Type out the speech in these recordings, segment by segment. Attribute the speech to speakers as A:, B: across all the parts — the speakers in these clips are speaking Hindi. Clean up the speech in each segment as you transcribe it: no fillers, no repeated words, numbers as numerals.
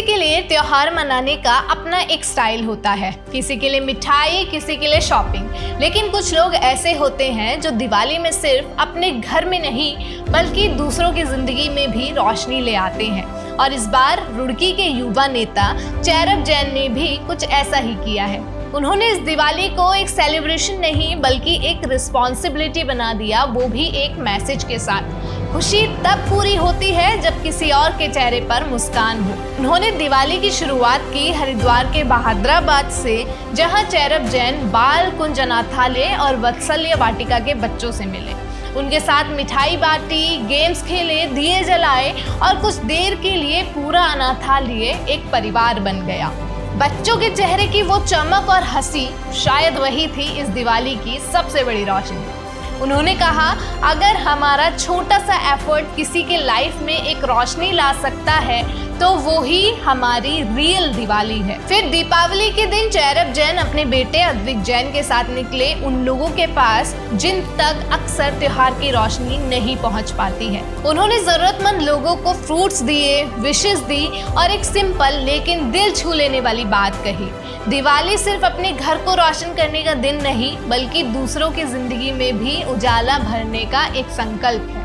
A: के लिए त्योहार मनाने का अपना एक स्टाइल होता है, किसी के लिए मिठाई, किसी के लिए शॉपिंग। लेकिन कुछ लोग ऐसे होते हैं जो दिवाली में सिर्फ अपने घर में नहीं बल्कि दूसरों की जिंदगी में भी रोशनी ले आते हैं। और इस बार रुड़की के युवा नेता चेरप जैन ने भी कुछ ऐसा ही किया है। उन्होंने इस दिवाली को एक सेलिब्रेशन नहीं बल्कि एक रिस्पॉन्सिबिलिटी बना दिया, वो भी एक मैसेज के साथ। खुशी तब पूरी होती है जब किसी और के चेहरे पर मुस्कान हो। उन्होंने दिवाली की शुरुआत की हरिद्वार के बहादुराबाद से, जहां चेरप जैन बाल कुंज अनाथालय और वत्सल्य वाटिका के बच्चों से मिले। उनके साथ मिठाई बांटी, गेम्स खेले, दिए जलाए और कुछ देर के लिए पूरा अनाथालय एक परिवार बन गया। बच्चों के चेहरे की वो चमक और हंसी शायद वही थी इस दिवाली की सबसे बड़ी रोशनी। उन्होंने कहा, अगर हमारा छोटा सा एफर्ट किसी के लाइफ में एक रोशनी ला सकता है तो वो ही हमारी रियल दिवाली है। फिर दीपावली के दिन चेरप जैन अपने बेटे अद्विक जैन के साथ निकले उन लोगों के पास जिन तक अक्सर त्योहार की रोशनी नहीं पहुंच पाती है। उन्होंने जरूरतमंद लोगों को फ्रूट्स दिए, विशेस दी और एक सिंपल लेकिन दिल छू लेने वाली बात कही। दिवाली सिर्फ अपने घर को रोशन करने का दिन नहीं बल्कि दूसरों की जिंदगी में भी उजाला भरने का एक संकल्प है।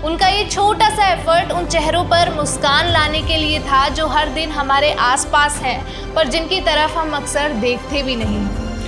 A: उनका ये छोटा सा एफर्ट उन चेहरों पर मुस्कान लाने के लिए था जो हर दिन हमारे आसपास है पर जिनकी तरफ हम अक्सर देखते भी नहीं।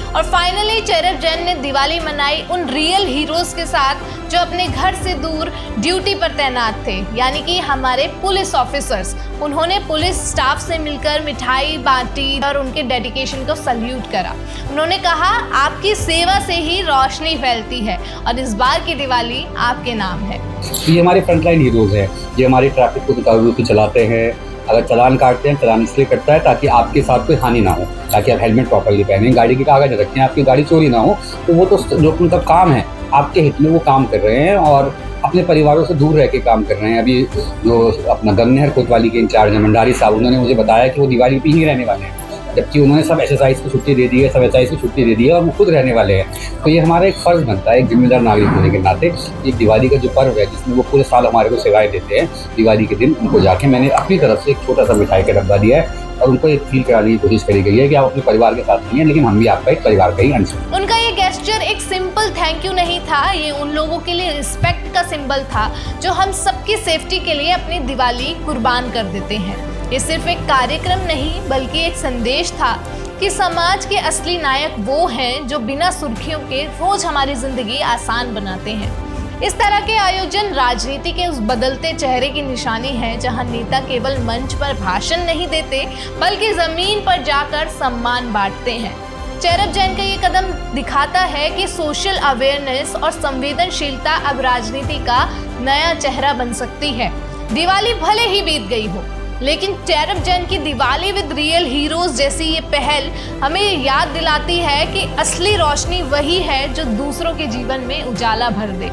A: और फाइनली चेरप जैन ने दिवाली मनाई उन रियल हीरोज के साथ जो अपने घर से दूर ड्यूटी पर तैनात थे, यानी कि हमारे पुलिस ऑफिसर्स। उन्होंने पुलिस स्टाफ से मिलकर मिठाई बांटी और उनके डेडिकेशन को सल्यूट करा। उन्होंने कहा, आपकी सेवा से ही रोशनी फैलती है और इस बार की दिवाली आपके नाम है।
B: ये हमारे फ्रंटलाइन हीरोज हैं, ये हमारी ट्रैफिक को सुचारू रूप से चलाते हैं। अगर चालान काटते हैं, चालान इसलिए कटता है ताकि आपके साथ कोई हानि ना हो, ताकि आप हेलमेट प्रॉपर्ली पहनें, गाड़ी के कागज रखें, आपकी गाड़ी चोरी ना हो। तो वो तो जो उनका काम है आपके हित में वो काम कर रहे हैं और अपने परिवारों से दूर रह के काम कर रहे हैं। अभी जो अपना गंगनहर कोतवाली के इंचार्ज हैं भंडारी साहब, उन्होंने मुझे बताया कि वो दिवाली पे ही रहने वाले हैं, जबकि उन्होंने सब एक्सरसाइज की छुट्टी दे दी है, सब एक्सरसाइज की छुट्टी दे दी है और वो खुद रहने वाले हैं। तो ये हमारा एक फ़र्ज़ बनता है, एक जिम्मेदार नागरिक होने के नाते। ये दिवाली का जो पर्व है जिसमें वो पूरे साल हमारे को सेवाएं देते हैं, दिवाली के दिन उनको जाके मैंने अपनी तरफ से एक छोटा सा मिठाई का डब्बा दिया है और उनको एक फील कराने की कोशिश करी गई है कि आप अपने परिवार के साथ नहीं हैं लेकिन हम भी आपका एक परिवार का ही अंश हैं।
A: उनका ये गेस्चर एक सिंपल थैंक यू नहीं था, ये उन लोगों के लिए रिस्पेक्ट का सिंबल था जो हम सबकी सेफ्टी के लिए अपनी दिवाली कुर्बान कर देते हैं। ये सिर्फ एक कार्यक्रम नहीं बल्कि एक संदेश था कि समाज के असली नायक वो हैं जो बिना सुर्खियों के रोज हमारी जिंदगी आसान बनाते हैं। इस तरह के आयोजन राजनीति के उस बदलते चेहरे की निशानी है जहां नेता केवल मंच पर भाषण नहीं देते बल्कि जमीन पर जाकर सम्मान बांटते हैं। चेरप जैन का ये कदम दिखाता है कि सोशल अवेयरनेस और संवेदनशीलता अब राजनीति का नया चेहरा बन सकती है। दिवाली भले ही बीत गई हो लेकिन चेरप जैन की दिवाली विद रियल हीरोज जैसी ये पहल हमें याद दिलाती है कि असली रोशनी वही है जो दूसरों के जीवन में उजाला भर दे।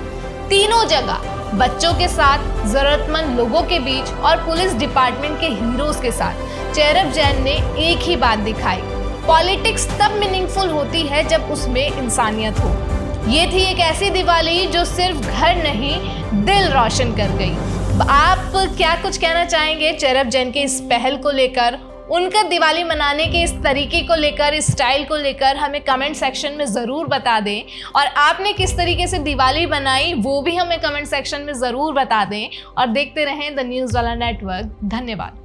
A: तीनों जगह, बच्चों के साथ, जरूरतमंद लोगों के बीच और पुलिस डिपार्टमेंट के हीरोज के साथ चेरप जैन ने एक ही बात दिखाई, पॉलिटिक्स तब मीनिंगफुल होती है जब उसमें इंसानियत हो। ये थी एक ऐसी दिवाली जो सिर्फ घर नहीं दिल रोशन कर गई। आप क्या कुछ कहना चाहेंगे चेरप जैन के इस पहल को लेकर, उनका दिवाली मनाने के इस तरीके को लेकर, इस स्टाइल को लेकर हमें कमेंट सेक्शन में ज़रूर बता दें। और आपने किस तरीके से दिवाली बनाई वो भी हमें कमेंट सेक्शन में ज़रूर बता दें। और देखते रहें द न्यूज़ वाला नेटवर्क। धन्यवाद।